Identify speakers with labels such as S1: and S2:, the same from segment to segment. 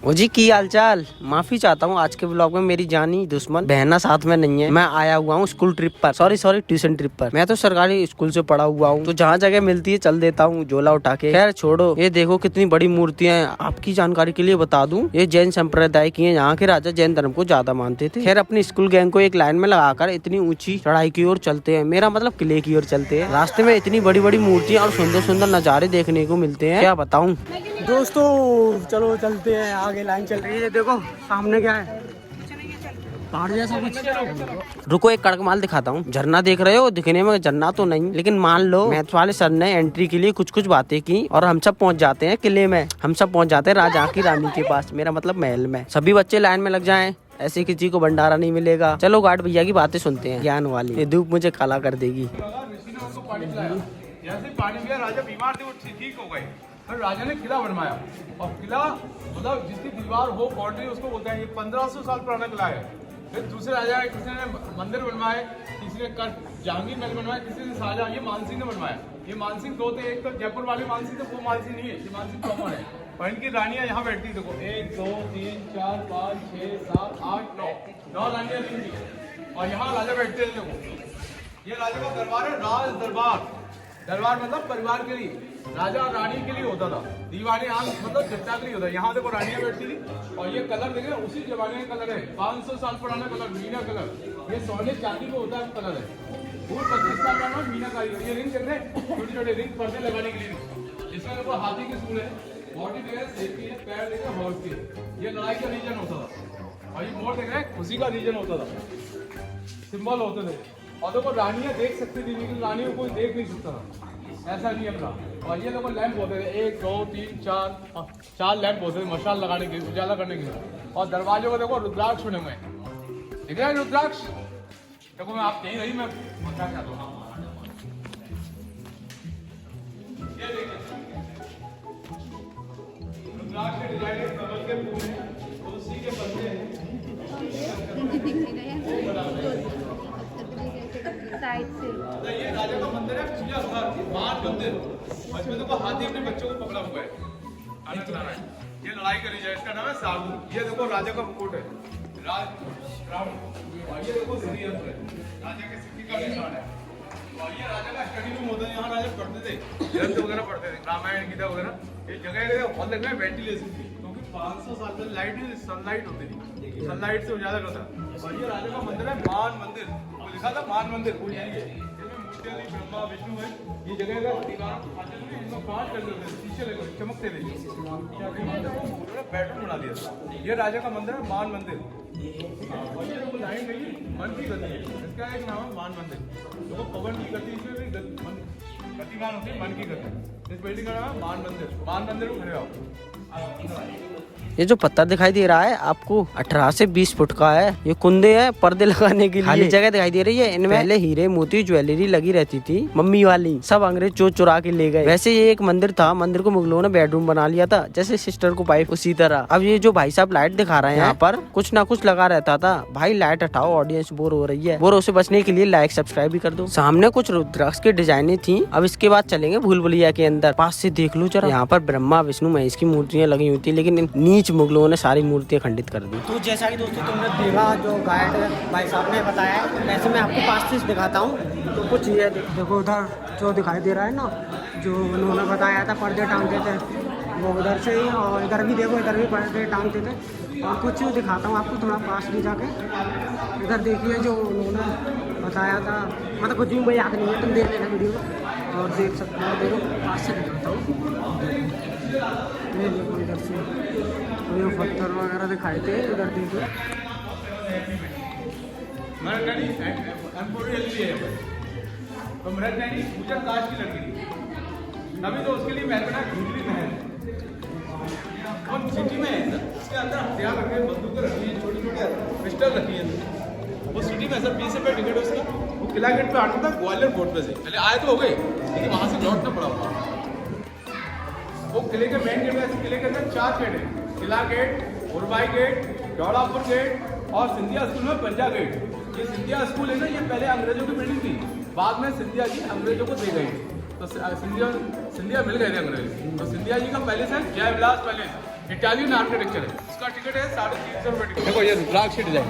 S1: ओ जी की हाल चाल। माफी चाहता हूँ, आज के ब्लॉग में मेरी जानी दुश्मन बहना साथ में नहीं है। मैं आया हुआ हूँ स्कूल ट्रिप पर, सॉरी ट्यूशन ट्रिप पर। मैं तो सरकारी स्कूल से पढ़ा हुआ हूँ, तो जहाँ जगह मिलती है चल देता हूँ झोला उठा के। खैर छोड़ो, ये देखो कितनी बड़ी मूर्तियाँ हैं। आपकी जानकारी के लिए बता दूं, ये जैन संप्रदाय की है। यहाँ के राजा जैन धर्म को ज्यादा मानते थे। खैर अपनी स्कूल गैंग को एक लाइन में लगाकर इतनी ऊंची चढ़ाई की ओर चलते हैं, मेरा मतलब किले की ओर चलते हैं। रास्ते में इतनी बड़ी बड़ी मूर्तियाँ और सुंदर सुंदर नजारे देखने को मिलते हैं, क्या बताऊँ दोस्तों। चलो चलते हैं, आगे लाइन चल रही है। देखो सामने क्या है, पहाड़ जैसा कुछ। रुको एक कड़क माल दिखाता हूँ। झरना देख रहे हो, दिखने में झरना तो नहीं, लेकिन मान लो मैथ वाले सर ने एंट्री के लिए कुछ कुछ बातें की और हम सब पहुँच जाते हैं किले में। हम सब पहुँच जाते हैं राजा की रानी के पास, मेरा मतलब महल में। सभी बच्चे लाइन में लग जाएं, ऐसे किसी को भंडारा नहीं मिलेगा। चलो गार्ड भैया की बातें सुनते हैं, ज्ञान वाली। ये धूप मुझे काला कर देगी।
S2: राजा बीमार थे, वो ठीक हो गए। फिर राजा ने किला बनवाया, और किला मतलब जिसकी दीवार हो बाउंड्री उसको बोलते हैं। ये 1500 साल पुराना किला है। फिर दूसरे राजा किसी ने मंदिर बनवाए, किसी ने जहांगीर महल बनवाया, किसी ने शाहजहां, ये मानसिंह ने बनवाया। ये मानसिंह दो थे, एक तो जयपुर वाले मानसिंह थे, वो मानसिंह नहीं है, ये मानसिंह कॉमन है। और इनकी रानियां यहाँ बैठती, देखो 1 2 3 4 5 6 7 8 9 रानियां थी। और यहाँ राजा बैठते थे। देखो ये राजा का दरबार है, राज दरबार। दरबार मतलब परिवार के लिए, राजा और रानी के लिए होता था। दीवाने आम मतलब जनता के लिए होता है। यहाँ देखो रानियां बैठती थी। और ये कलर देखे, उसी जमाने का कलर है, 500 साल पुराना कलर, मीना कलर। ये सोने चांदी को होता है कलर है। पूरे 25 साल पुराना मीनाकारी। ये रिंग देख रहे, छोटे छोटे रिंग पर्दे लगाने के लिए। इसमें देखो हाथी की सूंड है, बॉडी देख रहे, शेर की है, पैर देख रहे, हॉर्स की। ये लड़ाई का रीजन होता था। और ये मोर देख रहे, खुशी का रीजन होता था, सिंबल होते थे। और देखो रानियां देख सकती थी, लेकिन रानियों को कोई देख नहीं सकता था, ऐसा नियम था। और ये देखो लैंप होते थे, 1 2 3 4 लैंप होते थे मशाल लगाने के लिए, उजाला करने के लिए। और दरवाजे को देखो रुद्राक्ष बने हुए हैं, दिख रहा है रुद्राक्ष। देखो मैं आप कहीं रही, मैं बता क्या दूँ। ये देखिए रुद्राक्ष के डिजाइन कमल के फूल हैं, तुलसी के पत्ते हैं। ये राजा का मंदिर है, चिड़ियाघर, मान मंदिर। इसमें देखो हाथी अपने बच्चों को पकड़ा हुआ है, खाना खिला रहा है। ये लड़ाई करी जाए, इसका नाम है साबू। ये देखो राजा का मुकुट है, राज राउंड। और ये देखो सिटी है, राजा के सिटी का निशान है। और ये राजा का स्टडी रूम होता है, यहाँ राजा पढ़ते थे, ग्रंथ वगैरह पढ़ते थे, रामायण गीता वगैरह। ये जगह हॉल लग रहा है वेंटिलेशन की, क्योंकि 500 साल पहले लाइट ही सनलाइट होती थी, सनलाइट से उजाला होता। और ये राजा का मंदिर है, मान मंदिर। वो लिखा था मान मंदिर, वो यही है। इसमें मूर्तियां थी, ब्रह्मा विष्णु है। ये जगह का दीवार इसमें 5 कर लेते थे, शीशे लगे चमकते थे। बेडरूम बना दिया था। ये राजा का मंदिर है, मान मंदिर। और ये देखो लाइन गई मन की गति है, इसका एक नाम है मान मंदिर। देखो पवन की गति, इसमें भी गतिमान होती है, मन की गति। इस बिल्डिंग का नाम है मान मंदिर। मान मंदिर में खड़े आओ।
S1: ये जो पत्ता दिखाई दे रहा है आपको 18 से 20 फुट का है। ये कुंदे हैं पर्दे लगाने के लिए। खाली जगह दिखाई दे रही है, इनमें पहले हीरे मोती ज्वेलरी लगी रहती थी, मम्मी वाली। सब अंग्रेज चोर चुरा के ले गए। वैसे ये एक मंदिर था, मंदिर को मुगलों ने बेडरूम बना लिया था, जैसे सिस्टर को पाइप, उसी तरह। अब ये जो भाई साहब लाइट दिखा रहे हैं, यहाँ पर कुछ ना कुछ लगा रहता था। भाई लाइट हटाओ, ऑडियंस बोर हो रही है। बोर से बचने के लिए लाइक सब्सक्राइब भी कर दो। सामने कुछ रुद्राक्ष की डिजाइने थी। अब इसके बाद चलेंगे भूल भुलैया के अंदर। पास से देख लो जरा, यहाँ पर ब्रह्मा विष्णु महेश की मूर्तियाँ लगी हुई थी, लेकिन नीच मुगलों ने सारी मूर्तियां खंडित कर दी। तो जैसा कि दोस्तों तुमने देखा, जो गाइड भाई साहब ने बताया, वैसे मैं आपको पास से दिखाता हूँ। तो कुछ ये देखो, उधर जो दिखाई दे रहा है ना, जो उन्होंने बताया था पर्दे टांगते थे, वो उधर से ही। और इधर भी देखो, इधर भी पर्दे टांगते थे। और कुछ दिखाता हूँ आपको थोड़ा पास भी जाके। इधर देखिए जो उन्होंने बताया था, मतलब कुछ भी मुझे याद नहीं है, तुम देख लेना वीडियो और देख सकते हो। देखो पास से दिखाता हूँ, ये देखो इधर से ये पत्थर वगैरह दिखाए थे। इधर देखिए
S2: पूजा काश की लड़की थी, तभी तो उसके लिए महल बना, घुंगली महल। और सिटी में है, इसके अंदर हथियार रखे, बंदूकें रखी हैं, छोटी छोटी पिस्टल रखी है। वो सिटी में सर 20 रुपये टिकट है उसका। वो किला गेट पे आना था, ग्वालियर कोर्ट पे से। पहले आए तो हो गए, लेकिन वहाँ से लौटना पड़ा हुआ। वो किले के मेन गेट में, किले के अंदर 4 गेट है, किला गेट, उर्वाई गेट, दौड़ापुर गेट और सिंधिया स्कूल में पंजा गेट। ये सिंधिया स्कूल है ना, ये पहले अंग्रेजों की बिल्डिंग थी, बाद में सिंधिया जी अंग्रेजों को दे गई। तो सिंधिया मिल गए थे अंग्रेज। तो सिंधिया जी का पैलेस है Jai Vilas palace, Italian architecture है। इसका टिकट है 350 रुपये टिकट। देखो ये रुद्राक्ष डिजाइन।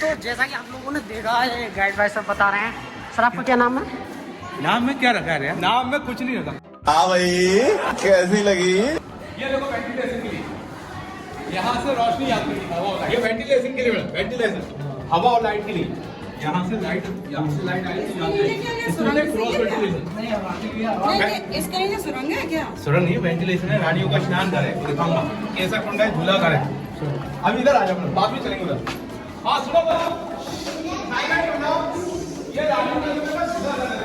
S1: तो जैसा कि आप लोगों ने देखा है, गाइड भाई सब बता रहे हैं। सर आपका क्या नाम है?
S2: नाम में क्या रखा है? नाम में कुछ नहीं रखा।
S3: हाँ भाई कैसी लगी?
S2: ये देखो वेंटिलेशन के लिए, यहाँ से रोशनी आती है, हवा और लाइट। ये वेंटिलेशन के लिए, वेंटिलेशन हवा और लाइट के लिए। यहाँ से लाइट आएगी, यहाँ से इसमें क्रॉस वेंटिलेशन।
S4: इसका ये सुरंग है क्या?
S2: सुरंग नहीं, वेंटिलेशन है। रानियों का स्नान घर है, दिखाऊंगा कैसा कुंड है, झूला घर है। अब इधर आ जाओ, बाद में चलेंगे उधर। हाँ सुनो बोलो, ये रानियों का झूला घर है।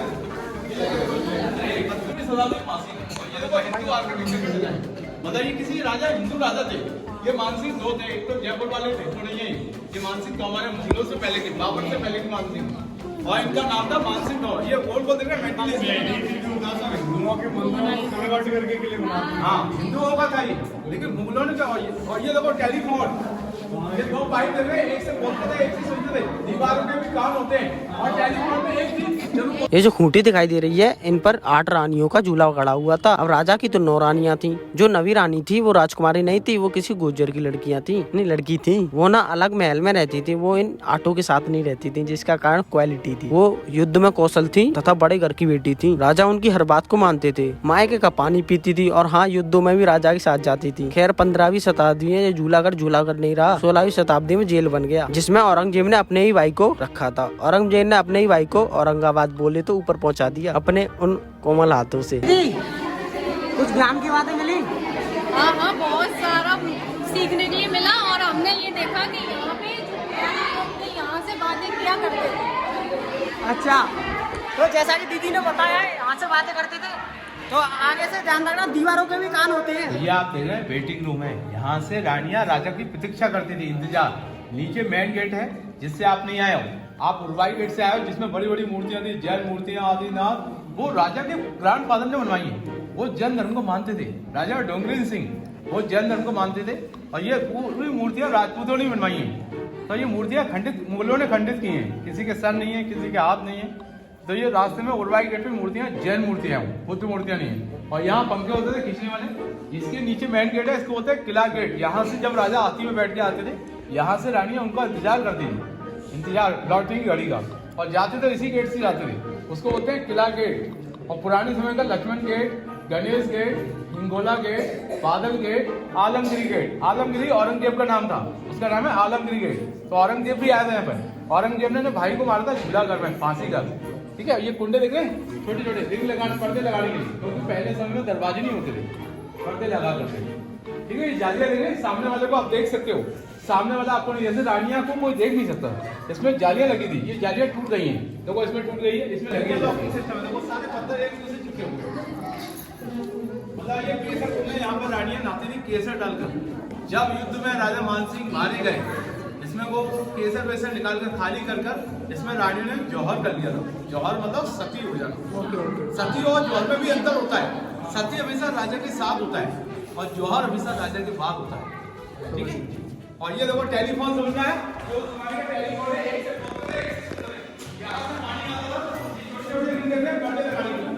S2: मतलब ये किसी राजा, हिंदू राजा थे। ये मानसिंह दो थे, एक तो जयपुर वाले थे, थोड़े ये मानसिंह तो हमारे मुगलों से पहले के, बाबर से पहले के मानसिंह, और इनका नाम था मानसिंह दो। ये गोल को देख रहे हैं, हिंदुओं के करके के लिए बना। हाँ हिंदुओं का था ये, लेकिन मुगलों ने क्या। और ये देखो टेलीफोन, ये दो पाइप देख रहे हैं, एक से बोलते थे, एक से सुनते थे। दीवारों के भी काम होते हैं, और टेलीफोन में एक चीज।
S1: ये जो खूंटी दिखाई दे रही है, इन पर 8 रानियों का झूला गड़ा हुआ था। अब राजा की तो 9 रानियां थी। जो नवी रानी थी वो राजकुमारी नहीं थी, वो किसी गुर्जर की लड़कियां थी, नहीं लड़की थी। वो ना अलग महल में रहती थी, वो इन 8 के साथ नहीं रहती थी, जिसका कारण क्वालिटी थी। वो युद्ध में कौशल थी तथा बड़े घर की बेटी थी। राजा उनकी हर बात को मानते थे, मायके का पानी पीती थी, और हाँ युद्धों में भी राजा के साथ जाती थी। खैर 15वीं शताब्दी में ये झूला घर नहीं रहा। 16वीं शताब्दी में जेल बन गया, जिसमें औरंगजेब ने अपने ही भाई को रखा था। औरंगजेब ने अपने ही भाई को औरंगाबाद बोले तो ऊपर पहुंचा दिया अपने उन कोमल हाथों से। कुछ ज्ञान की बातें मिली?
S4: हाँ हाँ, बहुत सारा सीखने के लिए मिला। और हमने ये देखा कि यहाँ पे अपने यहाँ से बातें किया करते थे।
S1: अच्छा, तो जैसा कि दीदी ने बताया यहाँ से बातें करते थे, तो आगे से ध्यान रखना, दीवारों के भी कान होते हैं।
S2: ये आप देख रहे हैं वेटिंग रूम है। यहाँ से रानियां राजा की प्रतीक्षा करती थी, इंतजार। नीचे मेन गेट है, जिससे आप नहीं आए हो। आप उर्वाई गेट से आए हो, जिसमें बड़ी बड़ी मूर्तियां थी, जैन मूर्तियां, आदिनाथ। वो राजा के ग्रैंड फादर ने बनवाई है। वो जैन धर्म को मानते थे। राजा डोंगरी सिंह वो जैन धर्म को मानते थे, और ये पूरी मूर्तियां राजपूतों ने बनवाई हैं। तो ये मूर्तियां खंडित, मुगलों ने खंडित की हैं। किसी के सर नहीं है, किसी के हाथ नहीं है। तो ये रास्ते में उर्वाई गेट पे मूर्तियां जैन मूर्तियां हैं, बुद्ध मूर्तियां नहीं है। और यहाँ पंखे होते थे खींचने वाले। इसके नीचे मेन गेट है, इसको बोलते हैं किला गेट। यहाँ से जब राजा हाथी में बैठ के आते थे, यहाँ से रानियां उनका इंतजार करती थी, इंतजार लौटने की घड़ी का। और जाते तो इसी गेट से जाते थे, उसको बोलते हैं किला गेट। और पुराने समय का Laxman gate, Ganesh gate, Hingola gate, Badal gate, Alamgiri gate. Alamgiri Aurangzeb का नाम था, उसका नाम है आलमगिरी गेट। तो औरंगजेब भी आया था यहाँ पर। औरंगजेब ने भाई को मारा था झूला घर में, फांसी का। ठीक है, ये कुंडे देख रहे हैं, छोटे छोटे रिंग लगाने, पर्दे लगाने के लिए, क्योंकि पहले समय में दरवाजे नहीं होते थे, पर्दे लगा करते। ठीक है, ये जालियां देख रहे हैं, सामने वाले को आप देख सकते हो। सामने वाला आपको नहीं, जैसे रानियां को कोई देख नहीं सकता। इसमें जालियां लगी थी, ये जालियां टूट गई हैं। देखो इसमें टूट गई है, इसमें लगी है। देखो सारे पत्थर एक दूसरे से चिपके हुए। मतलब ये केसर कुंड है, यहाँ पर रानियां नहाती थी केसर डालकर। जब युद्ध में राजा मानसिंह मारे गए, इसमें वो केसर वेसर निकाल कर खाली कर इसमें रानियों ने जौहर कर लिया था। जौहर मतलब सती हो जाना। सती और जौहर में भी अंतर होता है। सती हमेशा राजा के साथ होता है, और जौहर हमेशा राजा के बाद होता है। ठीक है, और ये देखो टेलीफोन समझना है, जो तुम्हारे टेलीफोन है, एक से बोलते थे, यहाँ से पानी आता था, छोटे-छोटे रिंग देते हैं, पर्दे लगाने के लिए।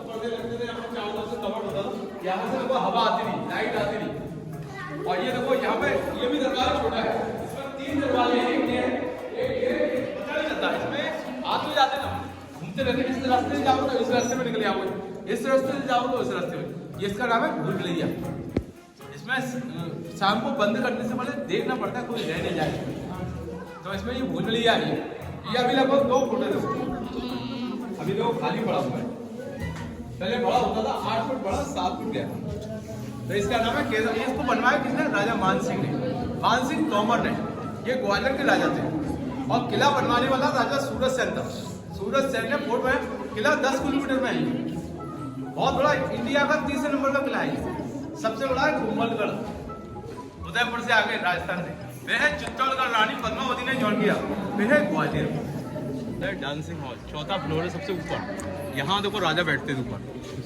S2: पर्दे लगते थे, यहाँ पर चावल से कवर होता था, यहाँ से देखो हवा आती थी, लाइट आती थी। और ये देखो यहाँ पे ये भी दरवाजा छोटा है, इसमें 3 दरवाजे हैं, एक ये पता नहीं चलता, इसमें आ तो जाते ना, घूमते रहते, इस रास्ते से जाओ तो इस रास्ते में निकल आओगे, इस रास्ते से जाओ तो इस रास्ते में। ये इसका नाम है भूल भुलैया। इसमें शाम को बंद करने से पहले देखना पड़ता है कोई रह नहीं जाए। तो इसमें ये भूल भुलैया है। ये अभी लगभग 2 फुट है, अभी देखो खाली पड़ा हुआ है। पहले बड़ा होता था, 8 फुट बड़ा, 7 फुट गया। तो इसका नाम है केसर। इसको बनवाया किसने? राजा मानसिंह ने, मानसिंह तोमर ने। ये ग्वालियर के राजा थे। और किला बनवाने वाला राजा सूरज सेन था। सूरज सेन ने फोर्ट में, किला 10 किलोमीटर में है, बहुत बड़ा, इंडिया का 3 नंबर का किला है। सबसे बड़ा है कुंभलगढ़, उदयपुर से आगे राजस्थान में। वह है चित्तौड़गढ़, रानी पद्मावती ने ज्वाइन किया। वह है ग्वालियर डांसिंग हॉल, 4था फ्लोर है, सबसे ऊपर। यहाँ देखो राजा बैठते थे ऊपर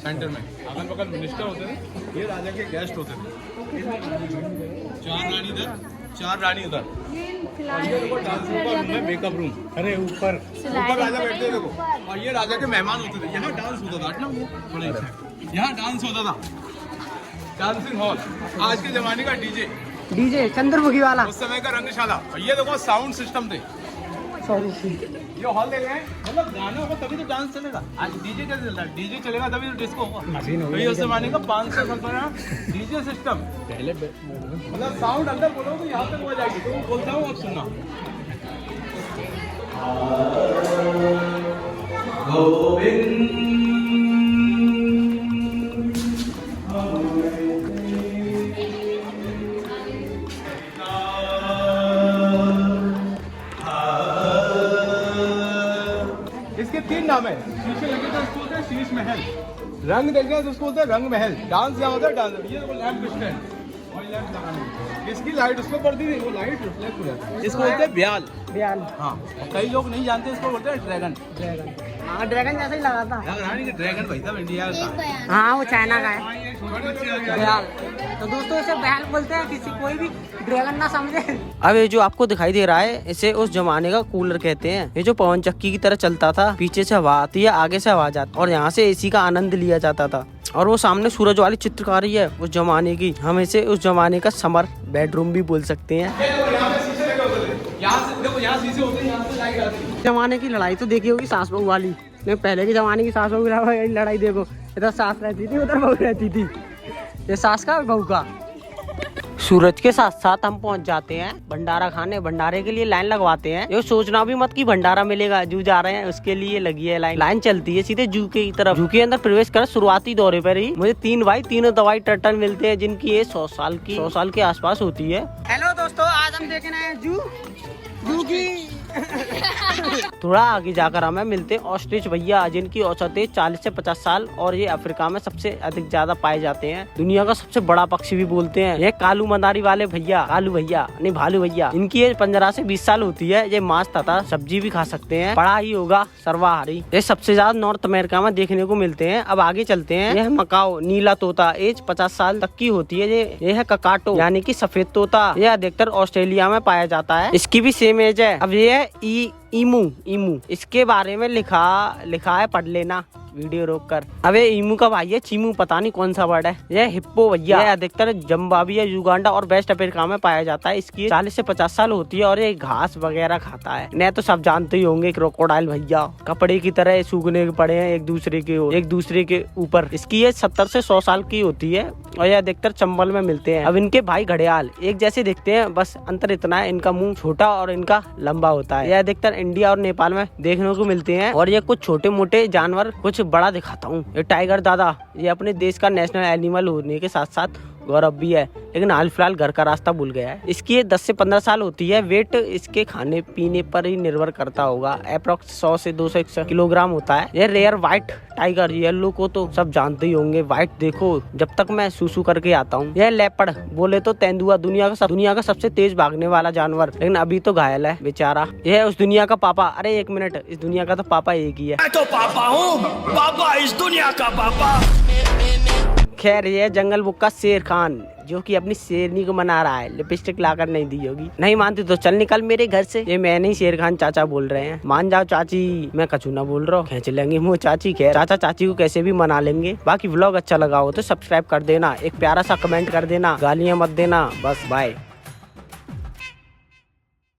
S2: सेंटर में, अगल बगल मिनिस्टर होते थे, ये राजा के गेस्ट होते थे। 4 रानी इधर, 4 रानी उधर। और ये देखो डांसिंग रूम है, मेकअप रूम। अरे ऊपर राजा बैठते थे देखो। और ये राजा के मेहमान होते थे। यहाँ डांस होता था ना, यहाँ डांस होता था। डांसिंग हॉल, आज के जमाने का डीजे,
S1: डीजे चंद्रमुखी वाला।
S2: उस समय का रंगशाला। और ये देखो साउंड सिस्टम थे। ये हॉल देख रहे हैं, मतलब गाना होगा तभी तो डांस चलेगा। आज डीजे कैसे चल रहा है? डीजे चलेगा तभी तो डिस्को होगा। तो ये उस जमाने का 500 साल पुराना डीजे सिस्टम। पहले मतलब साउंड अंदर बोलो तो यहाँ तक हो जाएगी। तो मैं बोलता हूँ, अब सुनना। इसके 3 नाम है। शीशे लगे तो उसको बोलते हैं शीश महल, रंग देखे तो उसको बोलते हैं रंग महल, डांस यहाँ होता है डांस। ये देखो लैंप स्टैंड और लैंप लगाने, इसकी लाइट उसको पड़ती थी, वो लाइट रिफ्लेक्ट हो जाती है। इसको बोलते हैं ब्याल। ब्याल, हाँ। और कई लोग नहीं जानते, इसको बोलते हैं ड्रैगन। ड्रैगन, हाँ ड्रैगन जैसा ही लगा था। लग रहा है कि ड्रैगन भाई साहब इंडिया का, हाँ वो चाइना का है ब्याल। तो दोस्तों इसे ब्याल बोलते हैं, किसी कोई भी ड्रैगन ना समझे। अब ये जो आपको दिखाई दे रहा है, इसे उस जमाने का कूलर कहते हैं। ये जो पवन चक्की की तरह चलता था, पीछे से हवा आती है, आगे से आवाज आती है और यहाँ से एसी का आनंद लिया जाता था। और वो सामने सूरज वाली चित्रकारी है उस जमाने की, हम इसे उस जमाने का समर बेडरूम भी बोल सकते हैं। जमाने की लड़ाई तो देखी होगी सास बहू वाली, पहले के जमाने की सास बहू की लड़ाई देखो, इधर सास रहती थी उधर बहू रहती थी, ये सास का और बहू का। सूरज के साथ साथ हम पहुंच जाते हैं भंडारा खाने। भंडारे के लिए लाइन लगवाते हैं। ये सोचना भी मत कि भंडारा मिलेगा, जू जा रहे हैं उसके लिए लगी है लाइन। लाइन चलती है सीधे जू की तरफ। जू के अंदर प्रवेश कर शुरुआती दौरे पर ही मुझे 3 भाई तीनों दवाई टर्टल मिलते हैं, जिनकी एज 100 साल के आसपास होती है। हेलो दोस्तों, आज हम देखने आए जू की थोड़ा आगे जाकर हमें मिलते हैं ऑस्ट्रिच भैया, जिनकी औसत एज 40 से 50 साल और ये अफ्रीका में सबसे अधिक ज्यादा पाए जाते हैं। दुनिया का सबसे बड़ा पक्षी भी बोलते हैं। ये कालू मदारी वाले भैया, कालू भैया नहीं भालू भैया, इनकी एज 15 से 20 साल होती है। ये मांस तथा सब्जी भी खा सकते हैं, बड़ा ही होगा सर्वाहारी। ये सबसे ज्यादा नॉर्थ अमेरिका में देखने को मिलते हैं। अब आगे चलते हैं। यह मकाओ नीला तोता, एज 50 साल तक की होती है। ये है ककाटो यानी कि सफेद तोता, यह अधिकतर ऑस्ट्रेलिया में पाया जाता है। इसकी भी सेम एज है। अब ये है ईमू, इसके बारे में लिखा है, पढ़ लेना वीडियो रोक कर। अबे ईमू का भाई है चीमू, पता नहीं कौन सा वर्ड है। यह हिप्पो भैया, यह अधिकतर जिम्बाब्वे, युगांडा और वेस्ट अफ्रीका में पाया जाता है। इसकी 40 से 50 साल होती है और ये घास वगैरह खाता है। नहीं तो सब जानते ही होंगे क्रोकोडाइल भैया, कपड़े की तरह सूखने पड़े हैं एक दूसरे के ऊपर। इसकी ये 70 से 100 साल की होती है और यह अधिकतर चंबल में मिलते हैं। अब इनके भाई घड़ियाल एक जैसे दिखते हैं, बस अंतर इतना है इनका मुंह छोटा और इनका लंबा होता है। यह अधिकतर इंडिया और नेपाल में देखने को मिलते हैं। और ये कुछ छोटे मोटे जानवर, कुछ बड़ा दिखाता हूँ। ये टाइगर दादा, ये अपने देश का नेशनल एनिमल होने के साथ साथ गौरव भी है, लेकिन हाल फिलहाल घर का रास्ता भूल गया है। इसकी 10 से 15 साल होती है। वेट इसके खाने पीने पर ही निर्भर करता होगा। अप्रोक्स 100 से 200 किलोग्राम होता है। ये रेयर व्हाइट टाइगर, येलो को तो सब जानते ही होंगे। व्हाइट देखो जब तक मैं सूसू करके आता हूँ। यह लेपर्ड बोले तो तेंदुआ, दुनिया का सबसे तेज भागने वाला जानवर, लेकिन अभी तो घायल है बेचारा। यह उस दुनिया का पापा, अरे 1 मिनट, इस दुनिया का तो पापा एक ही है।
S5: मैं तो पापा हूँ, पापा इस दुनिया का पापा।
S1: खैर ये जंगल बुक का शेर खान, जो कि अपनी शेरनी को मना रहा है। लिपस्टिक लाकर नहीं दी होगी। नहीं मानती तो चल निकल मेरे घर से। ये मैं नहीं, शेर खान चाचा बोल रहे हैं। मान जाओ चाची, मैं कछु ना बोल रहा हूँ। खींच लेंगे मुँह चाची। खैर चाचा चाची को कैसे भी मना लेंगे। बाकी व्लॉग अच्छा लगा हो तो सब्सक्राइब कर देना, एक प्यारा सा कमेंट कर देना, गालियाँ मत देना। बस बाय।